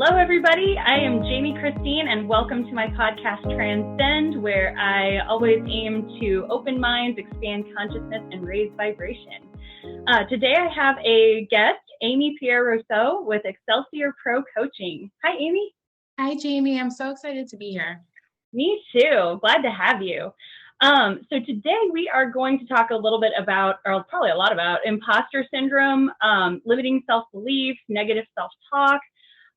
Hello, everybody. I am Jami Christine, and welcome to my podcast, Transcend, where I always aim to open minds, expand consciousness, and raise vibration. Today, I have a guest, Amy Pierre-Russo with Excelsior Pro Coaching. Hi, Amy. Hi, Jami. I'm so excited to be here. Me too. Glad to have you. So today we are going to talk a little bit about, or probably a lot about, imposter syndrome, limiting self-belief, negative self-talk.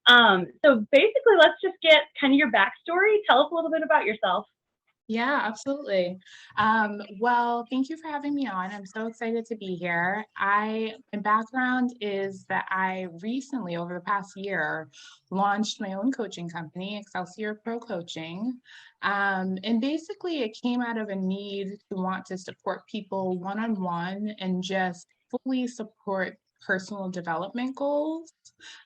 So basically, let's just get kind of your backstory. Tell us a little bit about yourself. Yeah, absolutely. Well, thank you for having me on. I'm so excited to be here. My background is that I recently, over the past year, launched my own coaching company, Excelsior Pro Coaching. And basically, it came out of a need to want to support people one-on-one and just fully support personal development goals.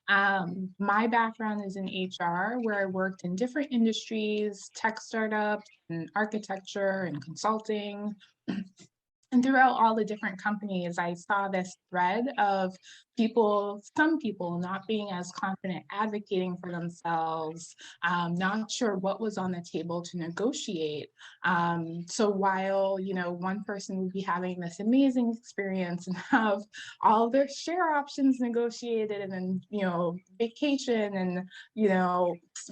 My background is in HR, where I worked in different industries, tech startups, and architecture and consulting. And throughout all the different companies, I saw this thread of some people not being as confident advocating for themselves, not sure what was on the table to negotiate. So while, one person would be having this amazing experience and have all of their share options negotiated and then, vacation and,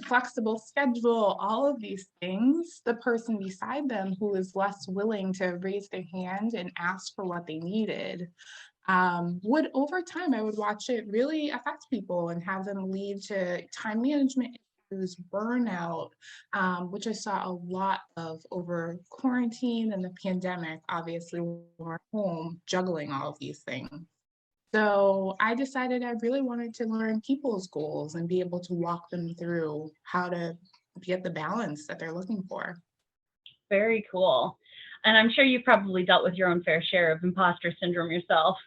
flexible schedule, all of these things, the person beside them who is less willing to raise their hand and ask for what they needed would over time, I would watch it really affect people and have them lead to time management issues, burnout, which I saw a lot of over quarantine and the pandemic. Obviously, we're home juggling all of these things. So I decided I really wanted to learn people's goals and be able to walk them through how to get the balance that they're looking for. Very cool. And I'm sure you've probably dealt with your own fair share of imposter syndrome yourself.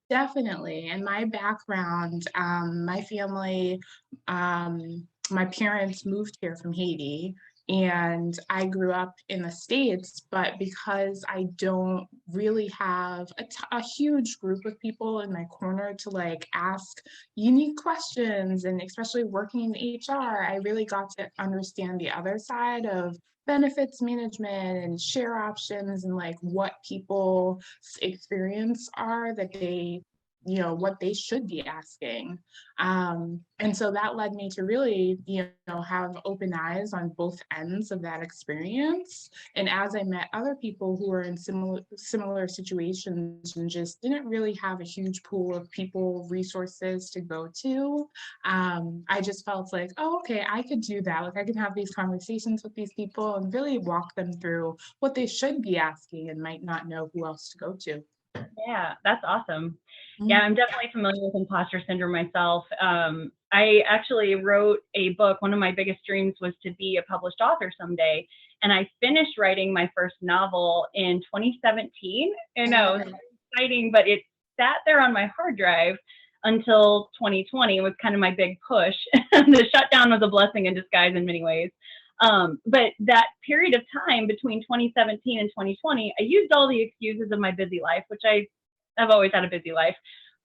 Definitely. And my background, my family, my parents moved here from Haiti, and I grew up in the States, but because I don't really have a huge group of people in my corner to ask unique questions, and especially working in HR, I really got to understand the other side of benefits management and share options and what people's experience are that they what they should be asking. And so that led me to really, have open eyes on both ends of that experience. And as I met other people who were in similar situations and just didn't really have a huge pool of people, resources to go to, I just felt like, oh, okay, I could do that. I can have these conversations with these people and really walk them through what they should be asking and might not know who else to go to. Yeah, that's awesome. Yeah, I'm definitely familiar with imposter syndrome myself. I actually wrote a book. One of my biggest dreams was to be a published author someday. And I finished writing my first novel in 2017. I know, it's exciting, but it sat there on my hard drive until 2020 was kind of my big push. The shutdown was a blessing in disguise in many ways. But that period of time between 2017 and 2020, I used all the excuses of my busy life, which I've always had a busy life,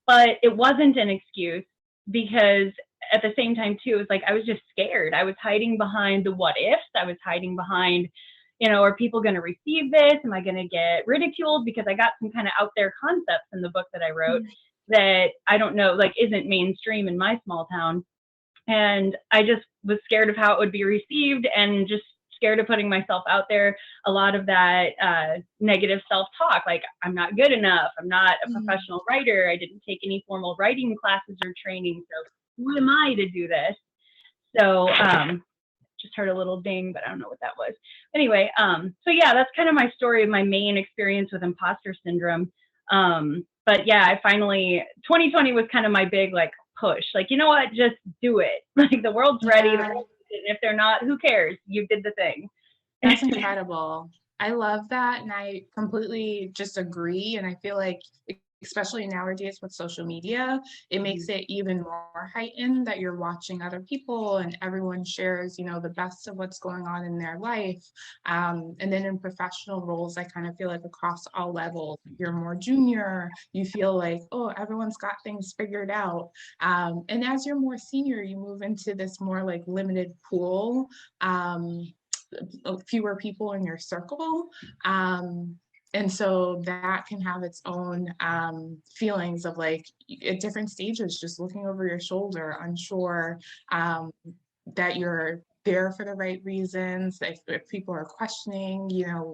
but it wasn't an excuse because at the same time too, it was like, I was just scared. I was hiding behind the what ifs. I was hiding behind, are people going to receive this? Am I going to get ridiculed? Because I got some kind of out there concepts in the book that I wrote that I don't know, isn't mainstream in my small town. And I just was scared of how it would be received and just scared of putting myself out there. A lot of that negative self-talk, like I'm not good enough. I'm not a professional writer. I didn't take any formal writing classes or training. So who am I to do this? So just heard a little ding, but I don't know what that was. Anyway, so yeah, that's kind of my story of my main experience with imposter syndrome. But yeah, I finally, 2020 was kind of my big push. You know what? Just do it. The world's ready. The world's ready. And if they're not, who cares? You did the thing. That's incredible. I love that. And I completely just agree. And I feel like especially nowadays with social media, it makes it even more heightened that you're watching other people and everyone shares, the best of what's going on in their life. And then in professional roles, I kind of feel like across all levels, you're more junior, you feel like, oh, everyone's got things figured out. And as you're more senior, you move into this more like limited pool, fewer people in your circle. And so that can have its own feelings of like at different stages, just looking over your shoulder, unsure that you're there for the right reasons, if people are questioning,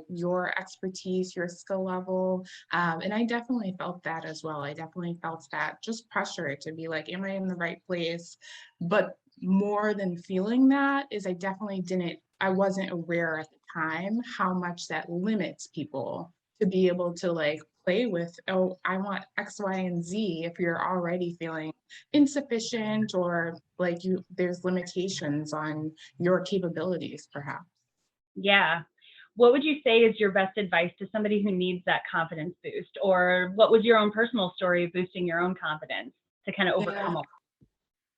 your expertise, your skill level. And I definitely felt that as well. I definitely felt that just pressure to be like, am I in the right place? But more than feeling that is I wasn't aware at the time how much that limits people to be able to like play with, oh, I want X, Y, and Z if you're already feeling insufficient or like there's limitations on your capabilities, perhaps. Yeah. What would you say is your best advice to somebody who needs that confidence boost? Or what was your own personal story of boosting your own confidence to kind of overcome all?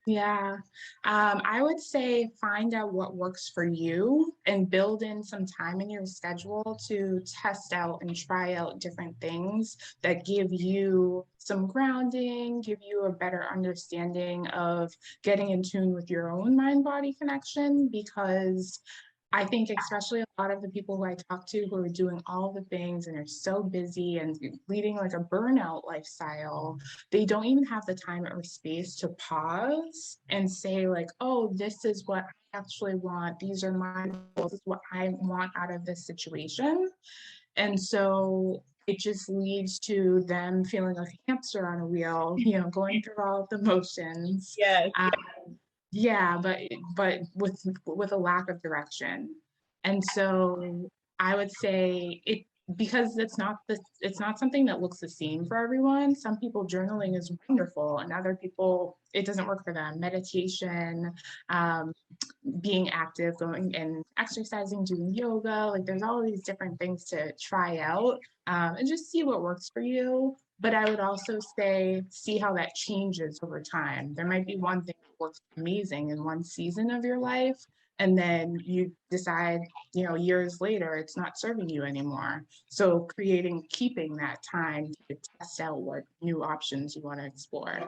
Yeah, I would say find out what works for you and build in some time in your schedule to test out and try out different things that give you some grounding, give you a better understanding of getting in tune with your own mind-body connection, because I think especially a lot of the people who I talk to who are doing all the things and are so busy and leading like a burnout lifestyle, they don't even have the time or space to pause and say like, oh, this is what I actually want. These are my goals. This is what I want out of this situation. And so it just leads to them feeling like a hamster on a wheel, going through all of the motions. Yes. Yeah, but with a lack of direction. And so I would say it, because it's not something that looks the same for everyone. Some people journaling is wonderful and other people it doesn't work for them. Meditation, um, being active, going and exercising, doing yoga, like there's all these different things to try out, and just see what works for you. But I would also say, see how that changes over time. There might be one thing that works amazing in one season of your life, and then you decide, years later, it's not serving you anymore. So keeping that time to test out what new options you want to explore.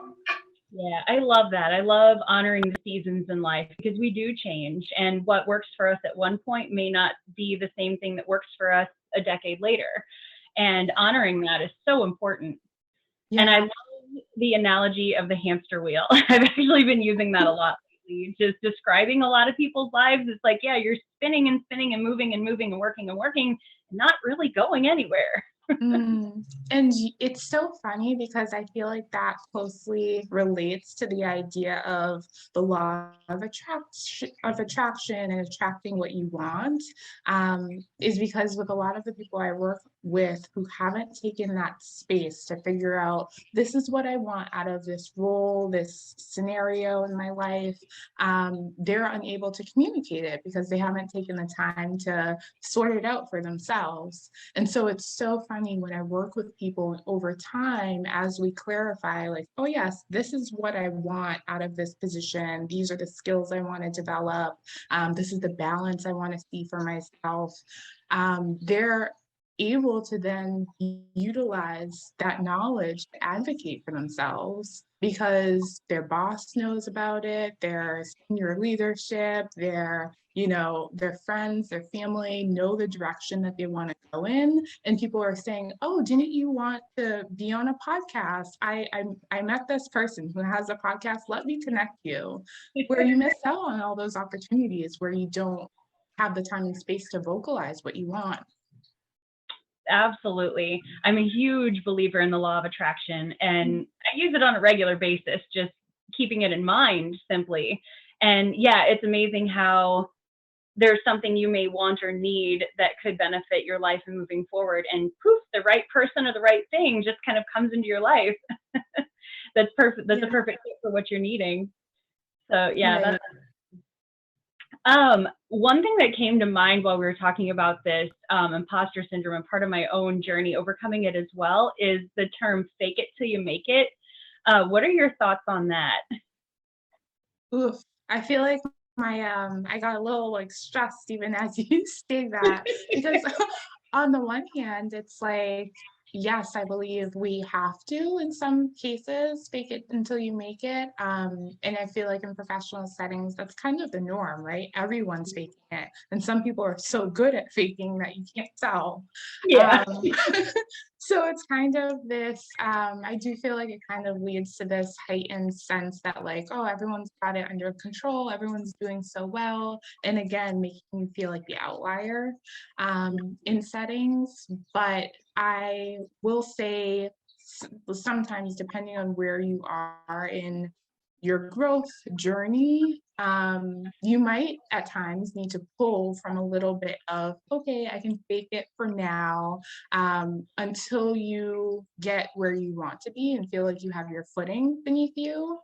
Yeah, I love that. I love honoring the seasons in life because we do change, and what works for us at one point may not be the same thing that works for us a decade later. And honoring that is so important. Yeah. And I love the analogy of the hamster wheel. I've actually been using that a lot lately, just describing a lot of people's lives. It's like, yeah, you're spinning and spinning and moving and working and working, not really going anywhere. And it's so funny because I feel like that closely relates to the idea of the law of attraction and attracting what you want. Is because with a lot of the people I work with who haven't taken that space to figure out this is what I want out of this role, this scenario in my life, they're unable to communicate it because they haven't taken the time to sort it out for themselves. And so it's so funny when I work with people over time, as we clarify, like, oh, yes, this is what I want out of this position. These are the skills I want to develop. This is the balance I want to see for myself. They're able to then utilize that knowledge to advocate for themselves because their boss knows about it, their senior leadership, their friends, their family know the direction that they want to go in. And people are saying, oh, didn't you want to be on a podcast? I met this person who has a podcast. Let me connect you. Where you miss out on all those opportunities where you don't have the time and space to vocalize what you want. Absolutely. I'm a huge believer in the law of attraction, and I use it on a regular basis, just keeping it in mind simply. And yeah, it's amazing how there's something you may want or need that could benefit your life and moving forward, and poof, the right person or the right thing just kind of comes into your life. That's perfect. That's a perfect fit for what you're needing. So yeah, right. One thing that came to mind while we were talking about this imposter syndrome, and part of my own journey overcoming it as well, is the term "fake it till you make it." What are your thoughts on that? Oof, I feel like I got a little like stressed even as you say that because on the one hand, it's like, yes, I believe we have to in some cases fake it until you make it. And I feel like in professional settings, that's kind of the norm, right? Everyone's faking it. And some people are so good at faking that you can't tell. Yeah. Um, so it's kind of this, I do feel like it kind of leads to this heightened sense that, like, oh, everyone's got it under control, everyone's doing so well. And again, making you feel like the outlier in settings. But I will say sometimes, depending on where you are in your growth journey, you might at times need to pull from a little bit of, okay, I can fake it for now, until you get where you want to be and feel like you have your footing beneath you.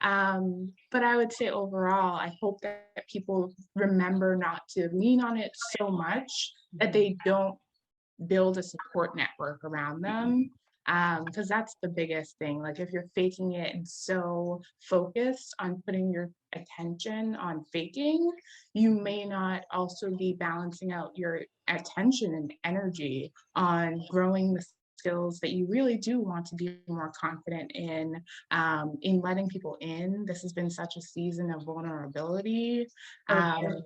But I would say overall, I hope that people remember not to lean on it so much that they don't build a support network around them. Because that's the biggest thing. Like if you're faking it and so focused on putting your attention on faking, you may not also be balancing out your attention and energy on growing the skills that you really do want to be more confident in letting people in. This has been such a season of vulnerability. For Um, sure.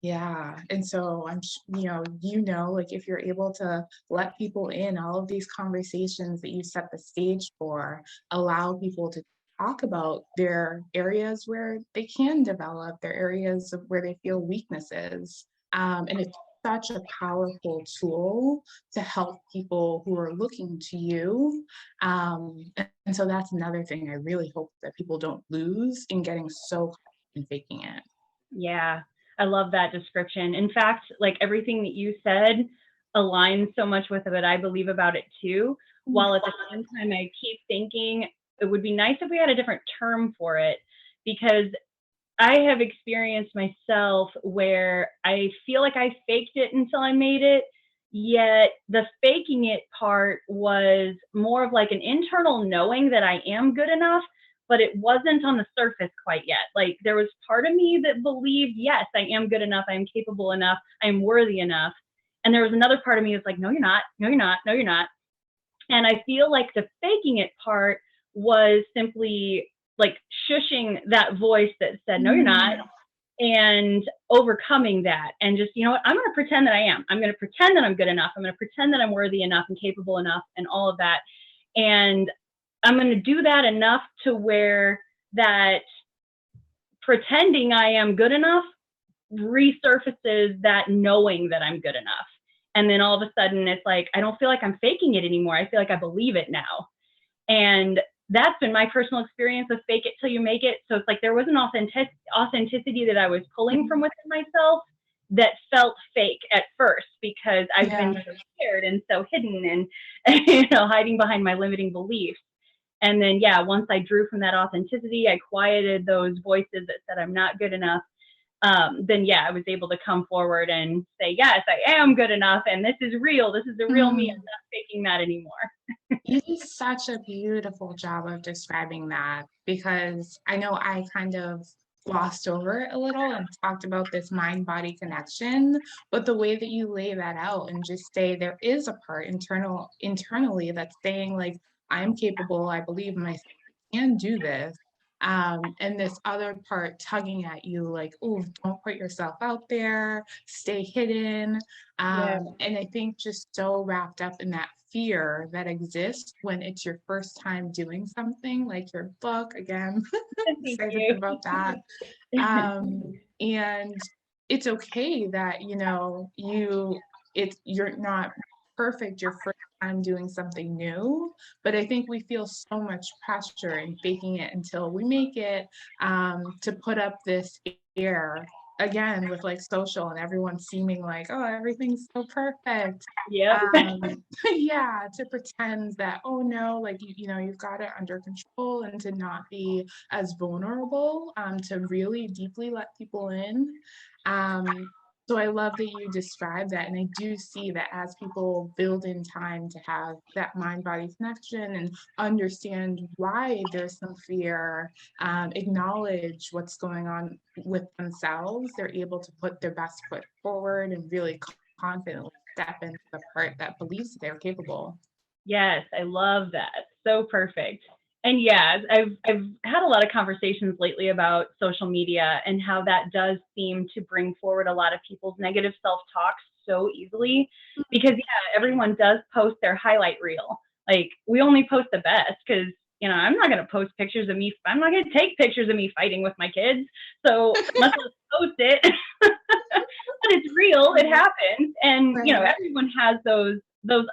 yeah, and so like if you're able to let people in, all of these conversations that you set the stage for, allow people to talk about their areas where they can develop, their areas of where they feel weaknesses. And it's such a powerful tool to help people who are looking to you. And so that's another thing I really hope that people don't lose in getting so caught in faking it. Yeah, I love that description. In fact, like everything that you said aligns so much with what I believe about it too. While at the same time, I keep thinking it would be nice if we had a different term for it, because I have experienced myself where I feel like I faked it until I made it. Yet the faking it part was more of like an internal knowing that I am good enough, but it wasn't on the surface quite yet. Like there was part of me that believed, yes, I am good enough, I am capable enough, I am worthy enough. And there was another part of me that's like, no, you're not, no, you're not, no, you're not. And I feel like the faking it part was simply like shushing that voice that said, no, you're not, Mm. and overcoming that. And just, you know what, I'm going to pretend that I am. I'm going to pretend that I'm good enough. I'm going to pretend that I'm worthy enough and capable enough and all of that. And I'm going to do that enough to where that pretending I am good enough resurfaces that knowing that I'm good enough. And then all of a sudden it's like, I don't feel like I'm faking it anymore. I feel like I believe it now. And that's been my personal experience of fake it till you make it. So it's like there was an authenticity that I was pulling from within myself that felt fake at first because I've Yeah. been so scared and so hidden and hiding behind my limiting beliefs. And then yeah, once I drew from that authenticity, I quieted those voices that said I'm not good enough. Then yeah, I was able to come forward and say, yes, I am good enough, and this is real. This is the real me. I'm Mm. not faking that anymore. You did such a beautiful job of describing that because I know I kind of glossed over it a little and talked about this mind body connection, but the way that you lay that out and just say there is a part internally that's saying like I'm capable, I believe myself, I can do this. And this other part tugging at you like, oh, don't put yourself out there, stay hidden. Yeah. And I think just so wrapped up in that fear that exists when it's your first time doing something like your book again. Thank Excited you. about that. And it's okay that you're not perfect your first time doing something new, but I think we feel so much pressure in faking it until we make it, to put up this air again, with like social and everyone seeming like, oh, everything's so perfect. Yep. Yeah, to pretend that, oh no, like you know, you've got it under control and to not be as vulnerable, to really deeply let people in. Um, so I love that you describe that. And I do see that as people build in time to have that mind-body connection and understand why there's some fear, acknowledge what's going on with themselves, they're able to put their best foot forward and really confidently step into the part that believes they're capable. Yes, I love that. So perfect. And yeah, I've had a lot of conversations lately about social media and how that does seem to bring forward a lot of people's negative self-talk so easily because yeah, everyone does post their highlight reel. Like we only post the best because you know, I'm not going to post pictures of me. I'm not going to take pictures of me fighting with my kids. So let's post it. But it's real. It happens. And, you know, Right. everyone has those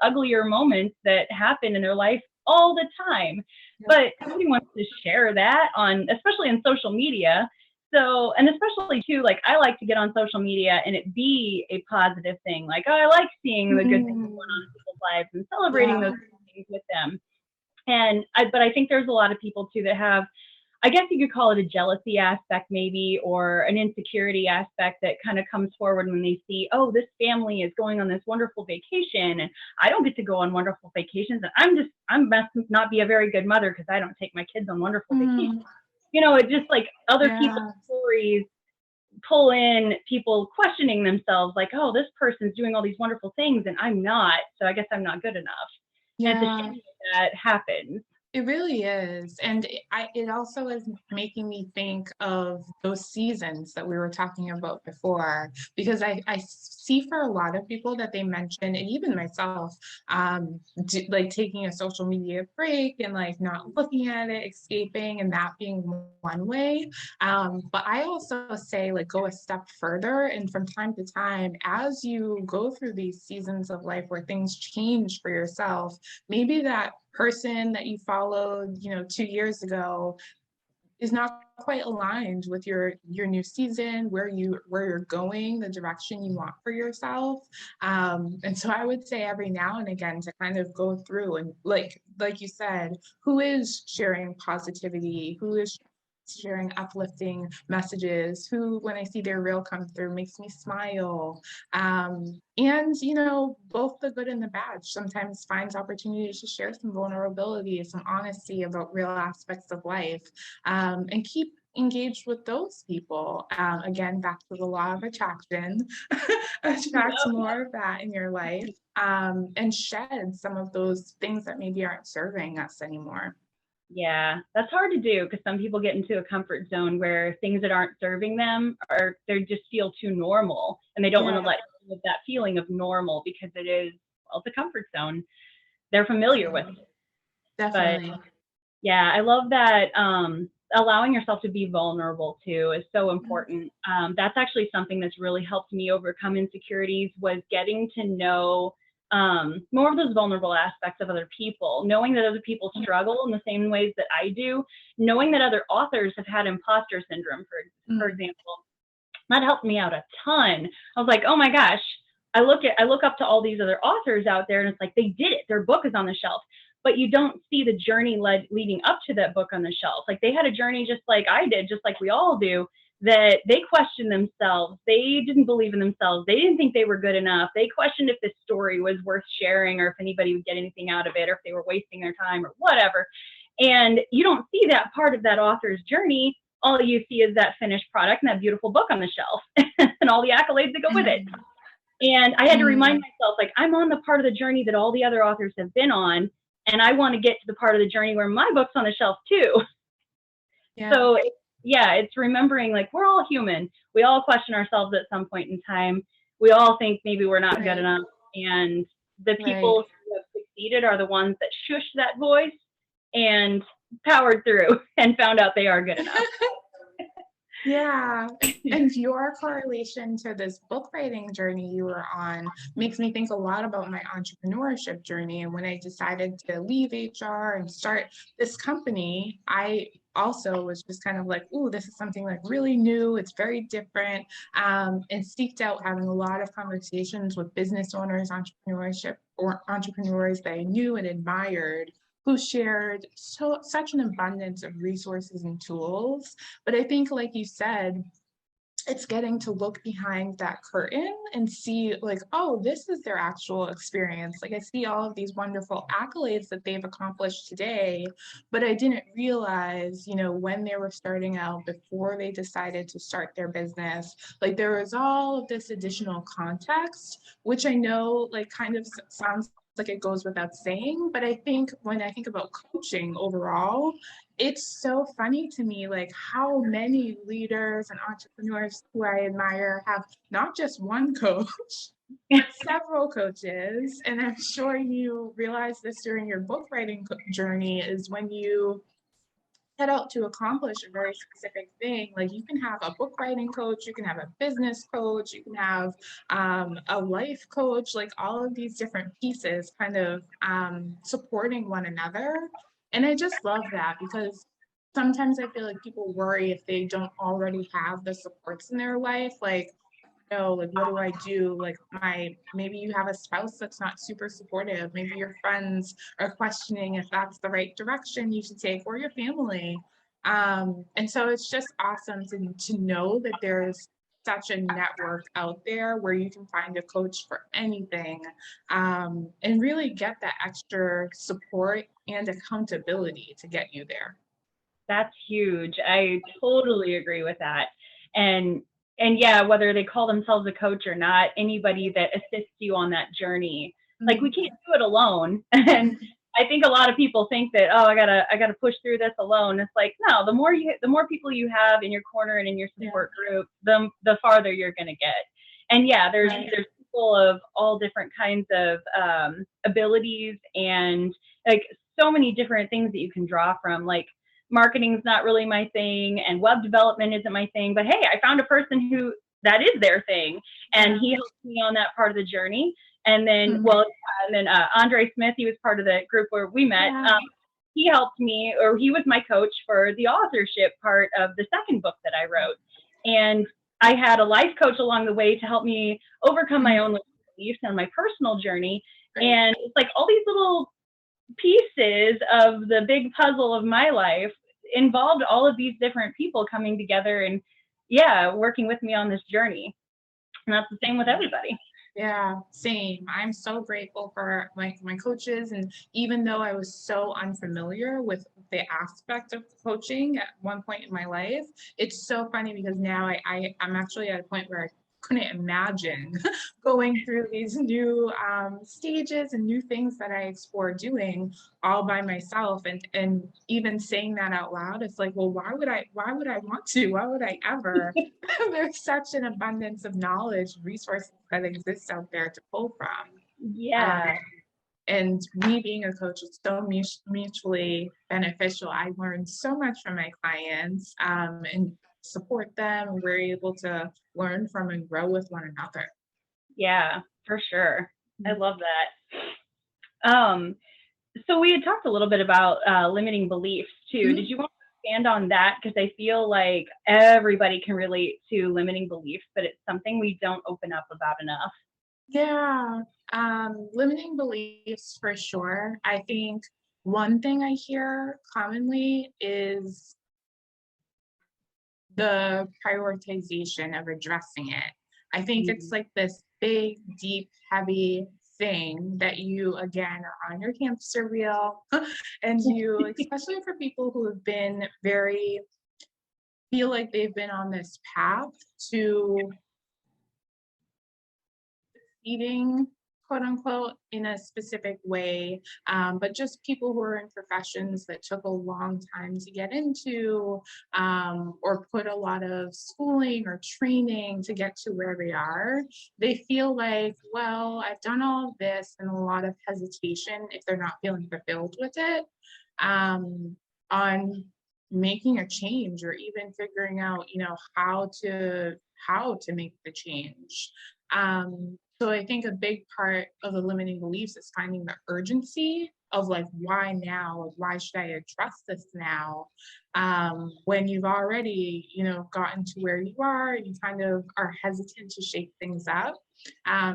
uglier moments that happen in their life all the time. Yep. But nobody wants to share that on, especially in social media. So, and especially too, like I like to get on social media and it be a positive thing. Like, oh, I like seeing the good things going on in people's lives and celebrating Yeah. those things with them. But I think there's a lot of people too that have, I guess you could call it a jealousy aspect maybe, or an insecurity aspect that kind of comes forward when they see, oh, this family is going on this wonderful vacation and I don't get to go on wonderful vacations. And I'm must not be a very good mother because I don't take my kids on wonderful vacations. Mm, You know, it just like other people's yeah. stories pull in people questioning themselves like, oh, this person's doing all these wonderful things and I'm not. So I guess I'm not good enough. And it's a Yeah. shame that happens. It really is. And it also is making me think of those seasons that we were talking about before, because I see for a lot of people that they mention, and even myself, like taking a social media break and like not looking at it, escaping, and that being one way. But I also say like go a step further. And from time to time, as you go through these seasons of life where things change for yourself, maybe that person that you followed, you know, 2 years ago is not quite aligned with your new season, where you're going, the direction you want for yourself. And so I would say every now and again to kind of go through and like you said, who is sharing positivity, who is sharing uplifting messages, who when I see their reel come through makes me smile. And you know, both the good and the bad sometimes finds opportunities to share some vulnerability, some honesty about real aspects of life, and keep engaged with those people. Again, back to the law of attraction, attract Yep. more of that in your life, and shed some of those things that maybe aren't serving us anymore. Yeah, that's hard to do because some people get into a comfort zone where things that aren't serving them are they just feel too normal and they don't want to Yeah, let go of that feeling of normal because it is well the comfort zone. They're familiar with it. But definitely. yeah, I love that allowing yourself to be vulnerable too is so important. That's actually something that's really helped me overcome insecurities was getting to know more of those vulnerable aspects of other people, knowing that other people struggle in the same ways that I do, knowing that other authors have had imposter syndrome, for Mm, example. That helped me out a ton. I was like, oh my gosh, I look up to all these other authors out there and it's like they did it. Their book is on the shelf. But you don't see the journey leading up to that book on the shelf. Like they had a journey just like I did, just like we all do, that they questioned themselves. They didn't believe in themselves. They didn't think they were good enough. They questioned if this story was worth sharing or if anybody would get anything out of it or if they were wasting their time or whatever. And you don't see that part of that author's journey. All you see is that finished product and that beautiful book on the shelf and all the accolades that go with it. mm, And I had to remind mm, myself, like, I'm on the part of the journey that all the other authors have been on. And I want to get to the part of the journey where my book's on the shelf too. yeah, So, yeah, it's remembering like we're all human. We all question ourselves at some point in time. We all think maybe we're not good right, enough. And the right. people who have succeeded are the ones that shushed that voice and powered through and found out they are good enough. Yeah. And your correlation to this book writing journey you were on makes me think a lot about my entrepreneurship journey. And when I decided to leave HR and start this company, also was just kind of like, ooh, this is something like really new. It's very different. And seeked out having a lot of conversations with business owners, entrepreneurship or entrepreneurs that I knew and admired who shared such an abundance of resources and tools. But I think, like you said, it's getting to look behind that curtain and see like, oh, this is their actual experience. Like I see all of these wonderful accolades that they've accomplished today, but I didn't realize, when they were starting out, before they decided to start their business, like there was all of this additional context, which I know like kind of sounds like it goes without saying, but I think when I think about coaching overall, it's so funny to me, like how many leaders and entrepreneurs who I admire have not just one coach, but several coaches. And I'm sure you realize this during your book writing journey is when you set out to accomplish a very specific thing. Like you can have a book writing coach, you can have a business coach, you can have a life coach, like all of these different pieces kind of supporting one another. And I just love that because sometimes I feel like people worry if they don't already have the supports in their life. Like, like what do I do? Like maybe you have a spouse that's not super supportive. Maybe your friends are questioning if that's the right direction you should take, or your family. And so it's just awesome to know that there's such a network out there where you can find a coach for anything, and really get that extra support and accountability to get you there. That's huge. I totally agree with that. And and yeah, whether they call themselves a coach or not, anybody that assists you on that journey, like we can't do it alone. And I think a lot of people think that, oh, I gotta push through this alone. It's like, no, the more people you have in your corner and in your support group, the farther you're gonna get. And yeah, there's people of all different kinds of abilities and like so many different things that you can draw from. Like marketing's not really my thing and web development isn't my thing, but hey, I found a person who that is their thing, and he helped me on that part of the journey. And then Andre Smith, he was part of the group where we met. He helped me, or he was my coach for the authorship part of the second book that I wrote. And I had a life coach along the way to help me overcome my own beliefs and my personal journey. And it's like all these little pieces of the big puzzle of my life involved all of these different people coming together and working with me on this journey. And that's the same with everybody. Yeah, same. I'm so grateful for my coaches. And even though I was so unfamiliar with the aspect of coaching at one point in my life, it's so funny because now I'm actually at a point where I couldn't imagine going through these new stages and new things that I explore doing all by myself. And even saying that out loud, it's like, well, why would I want to? Why would I ever? There's such an abundance of knowledge, resources that exist out there to pull from. Yeah. And me being a coach is so mutually beneficial. I learned so much from my clients, and support them, and we're able to learn from and grow with one another. Yeah, for sure. I love that. So we had talked a little bit about limiting beliefs too. Did you want to expand on that? Because I feel like everybody can relate to limiting beliefs, but it's something we don't open up about enough. Yeah, limiting beliefs for sure. I think one thing I hear commonly is the prioritization of addressing it. I think it's like this big, deep, heavy thing that you again are on your hamster wheel and you, especially for people who have been feel like they've been on this path to eating, quote unquote, in a specific way, but just people who are in professions that took a long time to get into, or put a lot of schooling or training to get to where they are. They feel like, well, I've done all of this, and a lot of hesitation if they're not feeling fulfilled with it, on making a change or even figuring out, how to make the change. So I think a big part of the limiting beliefs is finding the urgency of like, why now? Like, why should I address this now? When you've already, gotten to where you are, you kind of are hesitant to shake things up.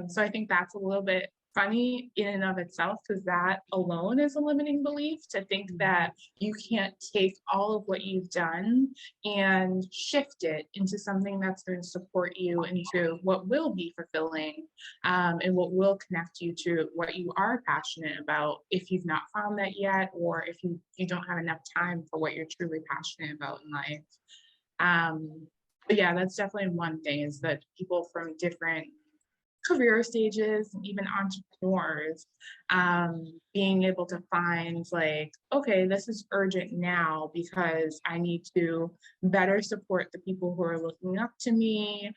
So I think that's a little bit funny in and of itself, because that alone is a limiting belief, to think that you can't take all of what you've done and shift it into something that's going to support you into what will be fulfilling, and what will connect you to what you are passionate about, if you've not found that yet, or if you don't have enough time for what you're truly passionate about in life. But yeah, that's definitely one thing, is that people from different career stages and even entrepreneurs, being able to find like, okay, this is urgent now because I need to better support the people who are looking up to me.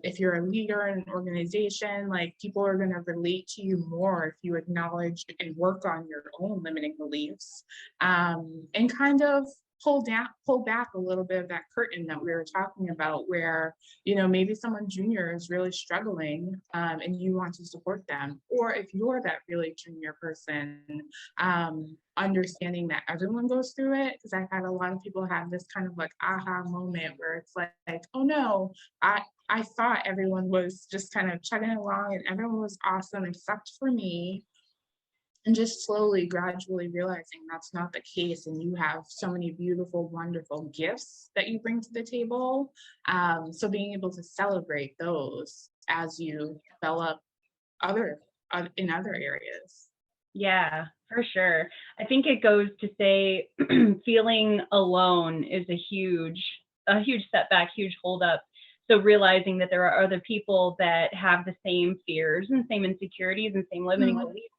If you're a leader in an organization, like, people are going to relate to you more if you acknowledge and work on your own limiting beliefs, and kind of pull back a little bit of that curtain that we were talking about, where maybe someone junior is really struggling, and you want to support them. Or if you're that really junior person, understanding that everyone goes through it. Because I've had a lot of people have this kind of like aha moment where it's like, oh no, I thought everyone was just kind of chugging along and everyone was awesome except for me. And just slowly, gradually realizing that's not the case, and you have so many beautiful, wonderful gifts that you bring to the table. So being able to celebrate those as you develop other in other areas. Yeah, for sure. I think it goes to say feeling alone is a huge setback, huge holdup. So realizing that there are other people that have the same fears and same insecurities and same limiting Mhm. beliefs,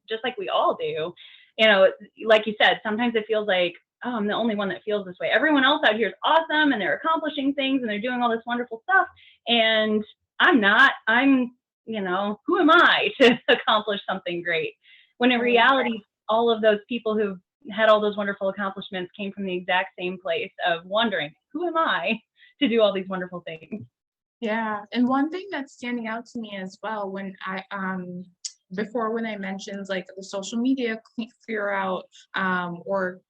just like we all do. Like you said, sometimes it feels like, oh, I'm the only one that feels this way. Everyone else out here is awesome and they're accomplishing things and they're doing all this wonderful stuff. And I'm not. Who am I to accomplish something great? When in Right. reality, all of those people who had all those wonderful accomplishments came from the exact same place of wondering, who am I to do all these wonderful things? Yeah. And one thing that's standing out to me as well, when I before, when I mentioned like the social media clear out, or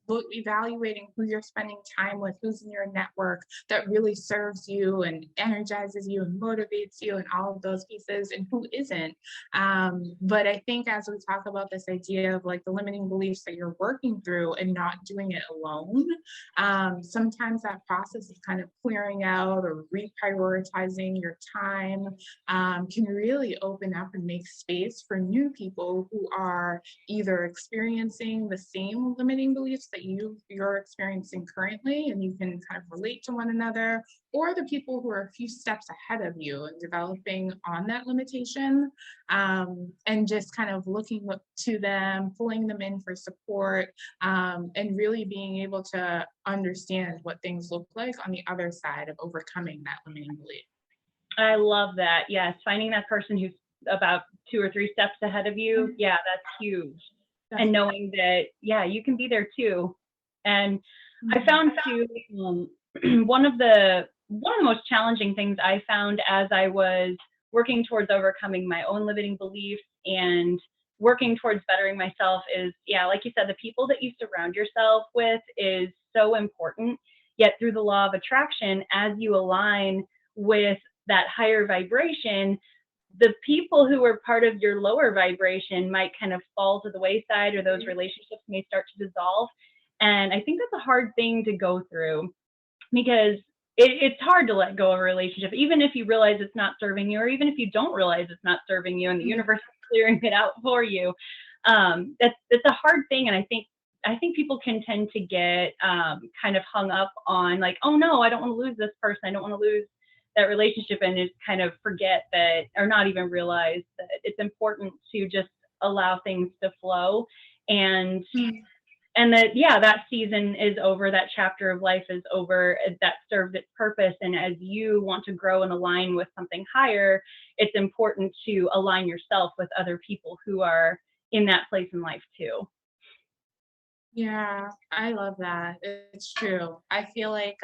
evaluating who you're spending time with, who's in your network that really serves you and energizes you and motivates you, and all of those pieces, and who isn't. But I think as we talk about this idea of like the limiting beliefs that you're working through and not doing it alone, sometimes that process of kind of clearing out or reprioritizing your time, can really open up and make space for new people who are either experiencing the same limiting beliefs that you're experiencing currently, and you can kind of relate to one another, or the people who are a few steps ahead of you and developing on that limitation, and just kind of looking to them, pulling them in for support, and really being able to understand what things look like on the other side of overcoming that limiting belief. I love that. Yes, finding that person who's about 2 or 3 steps ahead of you. Mhm. Yeah, that's huge. And Definitely. knowing that, yeah, you can be there too. And I Mhm. found too, one of the most challenging things I found as I was working towards overcoming my own limiting beliefs and working towards bettering myself is, yeah, like you said, the people that you surround yourself with is so important. Yet through the law of attraction, as you align with that higher vibration, the people who are part of your lower vibration might kind of fall to the wayside, or those relationships may start to dissolve. And I think that's a hard thing to go through, because it's hard to let go of a relationship, even if you realize it's not serving you, or even if you don't realize it's not serving you and the Mhm. universe is clearing it out for you. That's a hard thing. And I think people can tend to get kind of hung up on like, oh no, I don't want to lose this person. I don't want to lose that relationship, and just kind of forget that, or not even realize that it's important to just allow things to flow. and Mhm. and that, yeah, that season is over, that chapter of life is over, that served its purpose. And as you want to grow and align with something higher, it's important to align yourself with other people who are in that place in life too. Yeah, I love that. It's true. I feel like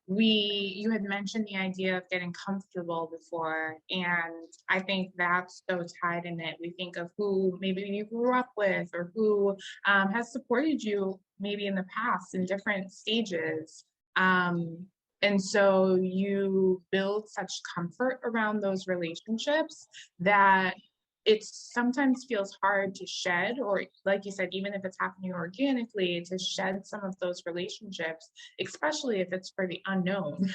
you had mentioned the idea of getting comfortable before, and I think that's so tied in it. We think of who maybe you grew up with, or who has supported you maybe in the past in different stages. Um, and so you build such comfort around those relationships that it sometimes feels hard to shed, or like you said, even if it's happening organically, to shed some of those relationships, especially if it's for the unknown.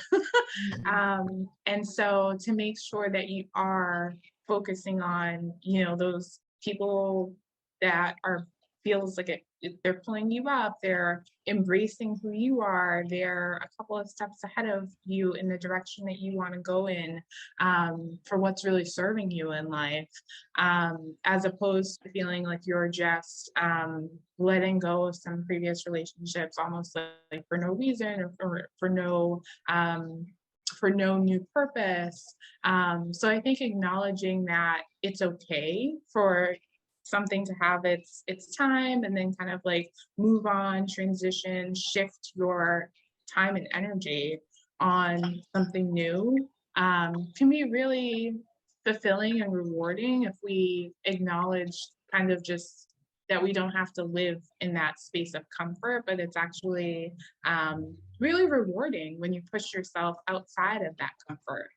And so to make sure that you are focusing on, those people that are feels like they're pulling you up, they're embracing who you are, they're a couple of steps ahead of you in the direction that you want to go in, for what's really serving you in life, as opposed to feeling like you're just letting go of some previous relationships almost like for no reason, or for no new purpose. So I think acknowledging that it's okay for something to have its time, and then kind of like move on, transition, shift your time and energy on something new, can be really fulfilling and rewarding if we acknowledge kind of just that we don't have to live in that space of comfort, but it's actually really rewarding when you push yourself outside of that comfort.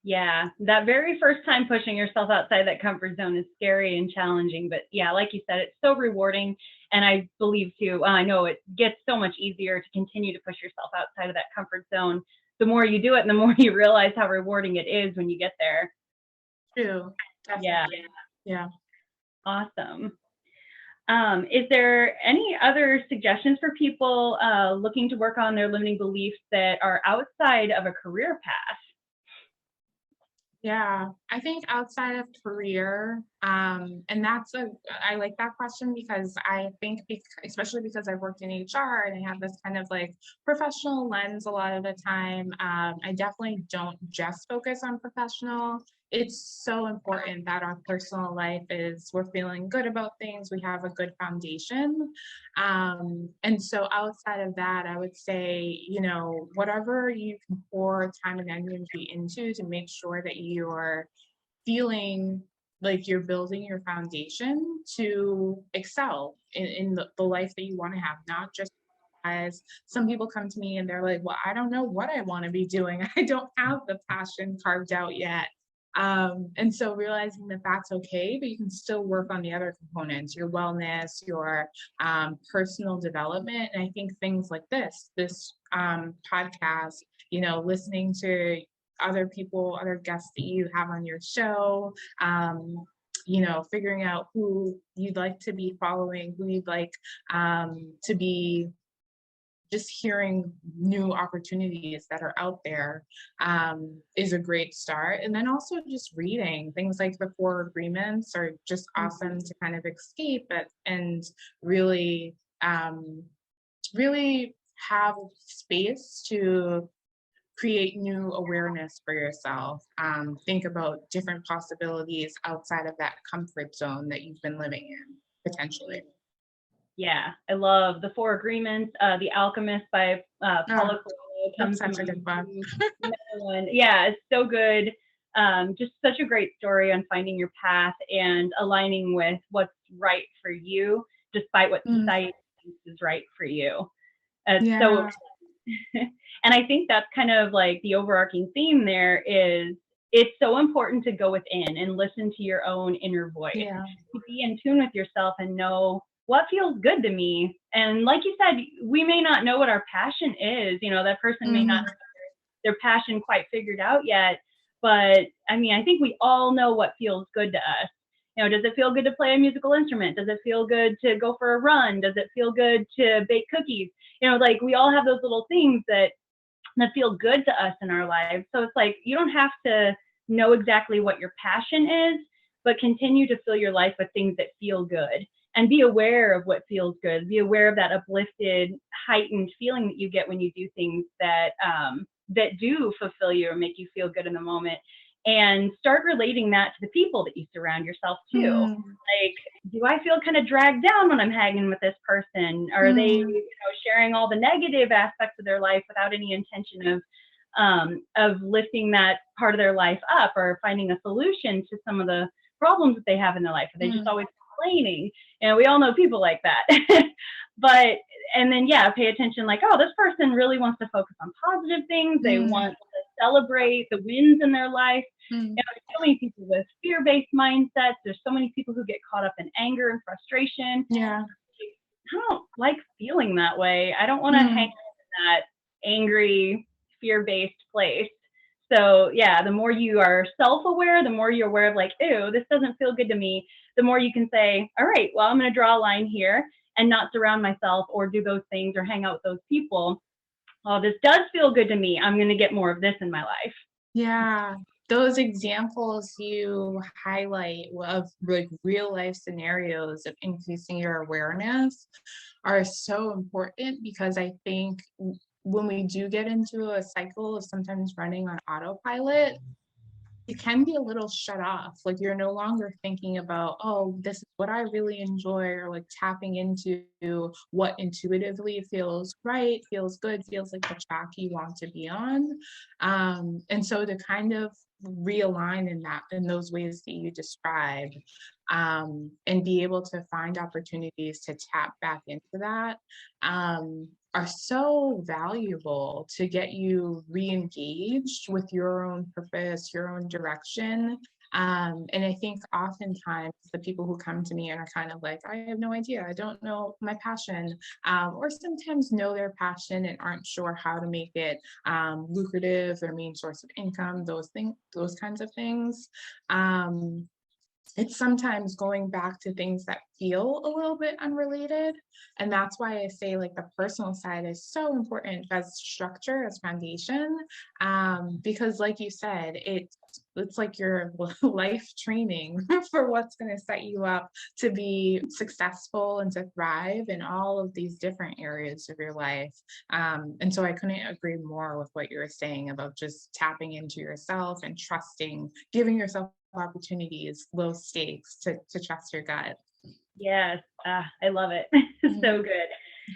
Yeah, that very first time pushing yourself outside that comfort zone is scary and challenging. But yeah, like you said, it's so rewarding. And I believe too, I know it gets so much easier to continue to push yourself outside of that comfort zone. The more you do it, and the more you realize how rewarding it is when you get there. True. Yeah. Definitely. Yeah. Awesome. Is there any other suggestions for people looking to work on their limiting beliefs that are outside of a career path? Yeah, I think outside of career, and I like that question because I think, especially because I've worked in HR and I have this kind of like professional lens a lot of the time, I definitely don't just focus on professional. It's so important that our personal life we're feeling good about things, we have a good foundation. And so outside of that, I would say, whatever you can pour time and energy into to make sure that you're feeling like you're building your foundation to excel in the life that you want to have, not just as some people come to me and they're like, well, I don't know what I want to be doing. I don't have the passion carved out yet. And so realizing that that's okay, but you can still work on the other components, your wellness, your personal development. And I think things like this podcast, listening to other people, other guests that you have on your show, figuring out who you'd like to be following, who you'd like to be, just hearing new opportunities that are out there, is a great start. And then also just reading things like the Four Agreements are just awesome to kind of escape it and really, really have space to create new awareness for yourself. Think about different possibilities outside of that comfort zone that you've been living in, potentially. Yeah, I love the Four Agreements. The Alchemist by Paulo Coelho comes That's such a good book. Yeah, it's so good. Just such a great story on finding your path and aligning with what's right for you, despite what society thinks is right for you. So, and I think that's kind of like the overarching theme there is it's so important to go within and listen to your own inner voice, to be in tune with yourself and know what feels good to me. And like you said, we may not know what our passion is. That person may not have their passion quite figured out yet. But I mean, I think we all know what feels good to us. Does it feel good to play a musical instrument? Does it feel good to go for a run? Does it feel good to bake cookies? Like we all have those little things that feel good to us in our lives. So it's like, you don't have to know exactly what your passion is, but continue to fill your life with things that feel good. And be aware of what feels good. Be aware of that uplifted, heightened feeling that you get when you do things that that do fulfill you or make you feel good in the moment. and start relating that to the people that you surround yourself to. Mm. Like, do I feel kind of dragged down when I'm hanging with this person? Are they, sharing all the negative aspects of their life without any intention of lifting that part of their life up or finding a solution to some of the problems that they have in their life? Are they just always complaining? We all know people like that. But, and then, pay attention, like, oh, this person really wants to focus on positive things. They want to celebrate the wins in their life. There's so many people with fear-based mindsets. There's so many people who get caught up in anger and frustration. Yeah. I don't like feeling that way. I don't want to hang out in that angry, fear-based place. So the more you are self-aware, the more you're aware of like, ew, this doesn't feel good to me, the more you can say, all right, well, I'm going to draw a line here and not surround myself or do those things or hang out with those people. Oh, this does feel good to me. I'm going to get more of this in my life. Yeah. Those examples you highlight of like real life scenarios of increasing your awareness are so important, because I think when we do get into a cycle of sometimes running on autopilot, it can be a little shut off. Like you're no longer thinking about, oh, this is what I really enjoy, or like tapping into what intuitively feels right, feels good, feels like the track you want to be on. And so to kind of realign in those ways that you describe, and be able to find opportunities to tap back into that, are so valuable to get you re-engaged with your own purpose, your own direction. And I think oftentimes the people who come to me and are kind of like, I have no idea, I don't know my passion, or sometimes know their passion and aren't sure how to make it lucrative, their main source of income, those kinds of things. It's sometimes going back to things that feel a little bit unrelated. And that's why I say like the personal side is so important as structure, as foundation, because like you said, it's like your life training for what's going to set you up to be successful and to thrive in all of these different areas of your life. And so I couldn't agree more with what you were saying about just tapping into yourself and trusting, giving yourself opportunities, low stakes, to trust your gut. Yes, I love it. So good.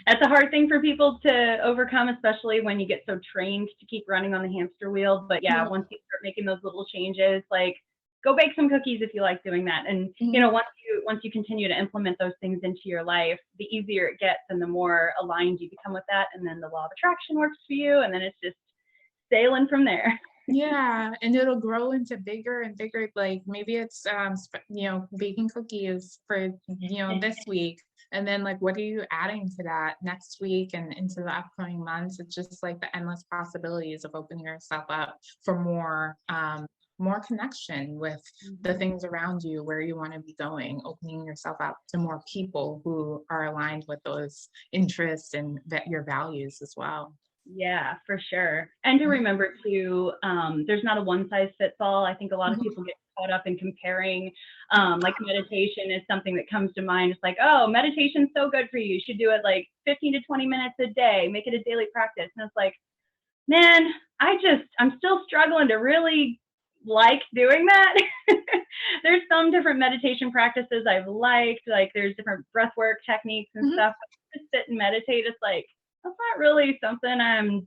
That's a hard thing for people to overcome, especially when you get so trained to keep running on the hamster wheel. But once you start making those little changes, like go bake some cookies if you like doing that. And once you continue to implement those things into your life, the easier it gets and the more aligned you become with that. And then the law of attraction works for you. And then it's just sailing from there. Yeah, and it'll grow into bigger and bigger. Like maybe it's baking cookies for this week, and then like what are you adding to that next week and into the upcoming months? It's just like the endless possibilities of opening yourself up for more connection with the things around you, where you want to be going, opening yourself up to more people who are aligned with those interests and your values as well. Yeah, for sure. And to remember too, there's not a one size fits all. I think a lot of people get caught up in comparing, like meditation is something that comes to mind. It's like, oh, meditation's so good for you. You should do it like 15 to 20 minutes a day, make it a daily practice. And it's like, man, I'm still struggling to really like doing that. There's some different meditation practices I've liked, like there's different breath work techniques and stuff. Just sit and meditate. It's like, that's not really something and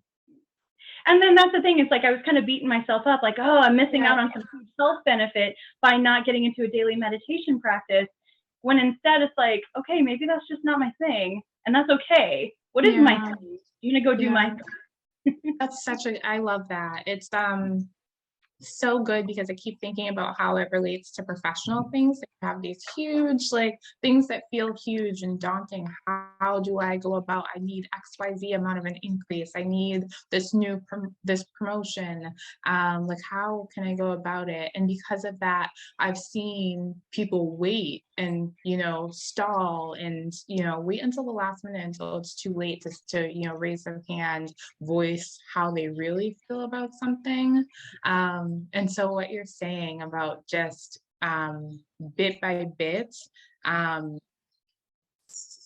then that's the thing, it's like I was kind of beating myself up like, oh, I'm missing out on some huge self benefit by not getting into a daily meditation practice, when instead it's like, okay, maybe that's just not my thing, and that's okay. What is my thing? I'm gonna go do my thing. That's I love that. It's so good, because I keep thinking about how it relates to professional things. They have these huge like things that feel huge and daunting. How do I go about, I need XYZ amount of an increase, I need this this promotion, like how can I go about it? And because of that, I've seen people wait and stall and wait until the last minute, until it's too late to raise their hand, voice how they really feel about something. And so what you're saying about just bit by bit,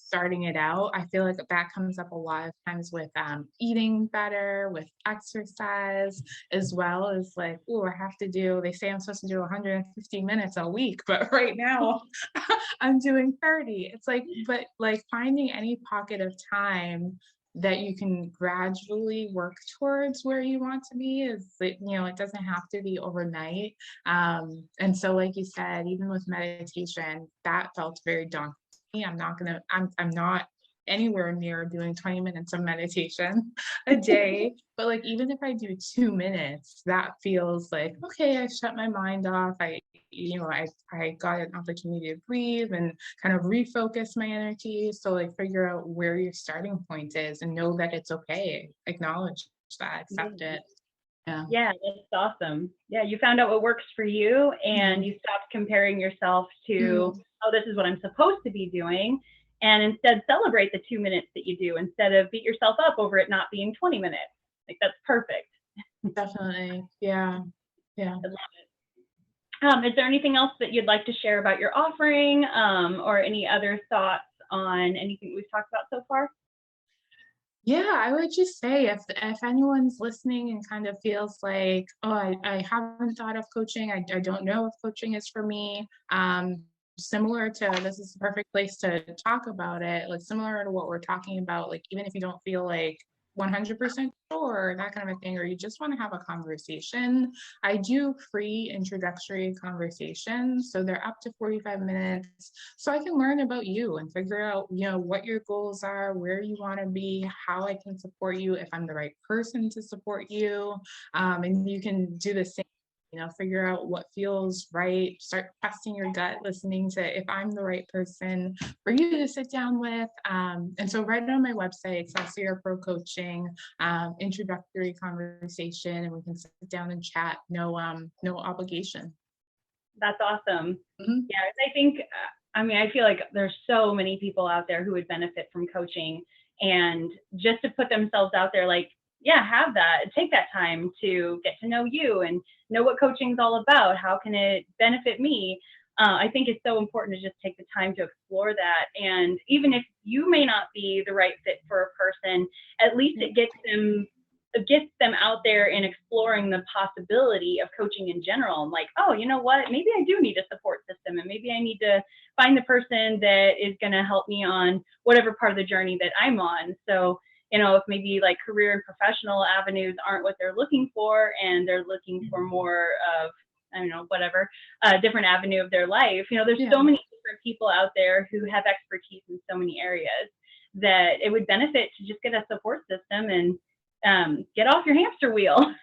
starting it out. I feel like that comes up a lot of times with eating better, with exercise, as well as like, oh, I have to do, they say I'm supposed to do 150 minutes a week, but right now I'm doing 30. It's like, but like finding any pocket of time that you can gradually work towards where you want to be is like, it doesn't have to be overnight. And so like you said, even with meditation, that felt very daunting. I'm not anywhere near doing 20 minutes of meditation a day, but like even if I do 2 minutes, that feels like, okay, I shut my mind off. I got an opportunity to breathe and kind of refocus my energy. So like figure out where your starting point is and know that it's okay. Acknowledge that, accept it. Yeah. Yeah, that's awesome. Yeah, you found out what works for you and you stopped comparing yourself to, oh, this is what I'm supposed to be doing. And instead celebrate the 2 minutes that you do instead of beat yourself up over it not being 20 minutes. Like that's perfect. Definitely. Yeah. Yeah. I love it. Is there anything else that you'd like to share about your offering or any other thoughts on anything we've talked about so far? Yeah, I would just say if anyone's listening and kind of feels like, oh, I haven't thought of coaching, I don't know if coaching is for me. Similar to this is the perfect place to talk about it, like similar to what we're talking about, like even if you don't feel like 100% sure, that kind of a thing, or you just want to have a conversation, I do free introductory conversations. So they're up to 45 minutes. So I can learn about you and figure out, what your goals are, where you want to be, how I can support you, if I'm the right person to support you. And you can do the same. Figure out what feels right, start testing your gut, listening to if I'm the right person for you to sit down with. And so right on my website, Excelsior Pro Coaching, introductory conversation, and we can sit down and chat, no obligation. That's awesome. Yeah, I think, I feel like there's so many people out there who would benefit from coaching, and just to put themselves out there, like, yeah, have that, take that time to get to know you and know what coaching is all about. How can it benefit me? I think it's so important to just take the time to explore that. And even if you may not be the right fit for a person, at least it gets them out there and exploring the possibility of coaching in general. And like, oh, you know what? Maybe I do need a support system, and maybe I need to find the person that is going to help me on whatever part of the journey that I'm on. So, if maybe like career and professional avenues aren't what they're looking for, and they're looking for more of, whatever, different avenue of their life, there's so many different people out there who have expertise in so many areas that it would benefit to just get a support system and get off your hamster wheel.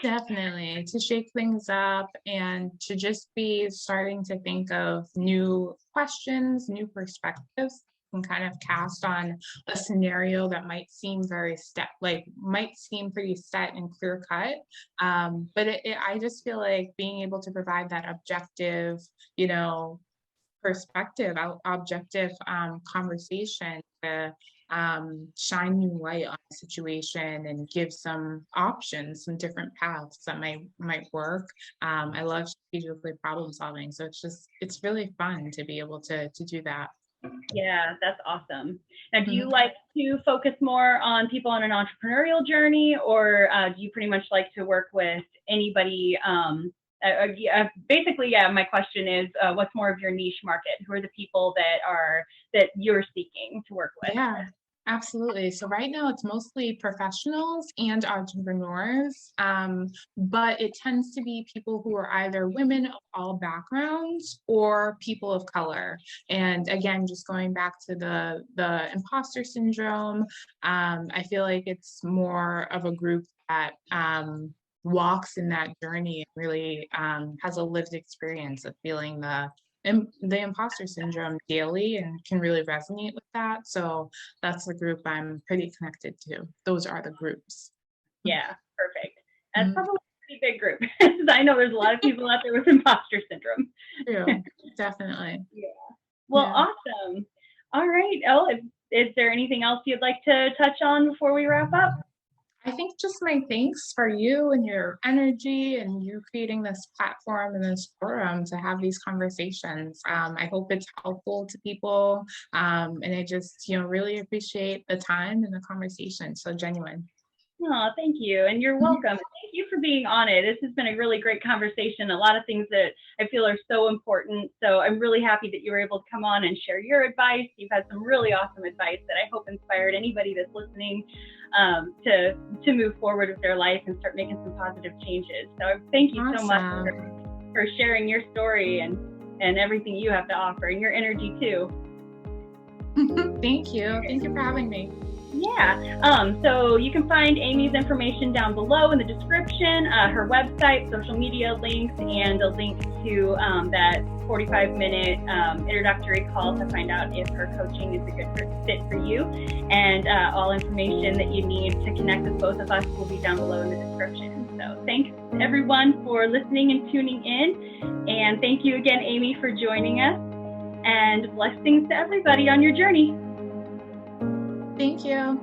Definitely, to shake things up and to just be starting to think of new questions, new perspectives, and kind of cast on a scenario that might seem might seem pretty set and clear cut. But I just feel like being able to provide that objective, perspective, objective conversation to shine new light on the situation and give some options, some different paths that might work. I love strategically problem solving, so it's really fun to be able to do that. Yeah, that's awesome. Now, do you like to focus more on people on an entrepreneurial journey, or do you pretty much like to work with anybody? Basically, yeah, my question is, what's more of your niche market? Who are the people that you're seeking to work with? Yeah. Absolutely. So right now it's mostly professionals and entrepreneurs, but it tends to be people who are either women of all backgrounds or people of color. And again, just going back to the imposter syndrome, I feel like it's more of a group that walks in that journey and really has a lived experience of feeling the imposter syndrome daily and can really resonate with that. So that's the group I'm pretty connected to. Those are the groups. Yeah, perfect. That's probably a pretty big group. I know there's a lot of people out there with imposter syndrome. True, definitely. Yeah. Well, awesome. All right, Elle, is there anything else you'd like to touch on before we wrap up? I think just my thanks for you and your energy and you creating this platform and this forum to have these conversations. I hope it's helpful to people. And I just, really appreciate the time and the conversation. So genuine. Oh, thank you. And you're welcome. Thank you for being on it. This has been a really great conversation. A lot of things that I feel are so important. So I'm really happy that you were able to come on and share your advice. You've had some really awesome advice that I hope inspired anybody that's listening to move forward with their life and start making some positive changes. So thank you so much for sharing your story and everything you have to offer and your energy too. Thank you. Thank you for having me. Yeah, so you can find Amy's information down below in the description, her website, social media links, and a link to that 45-minute introductory call to find out if her coaching is a good fit for you. And all information that you need to connect with both of us will be down below in the description. So thanks everyone for listening and tuning in. And thank you again, Amy, for joining us. And blessings to everybody on your journey. Thank you.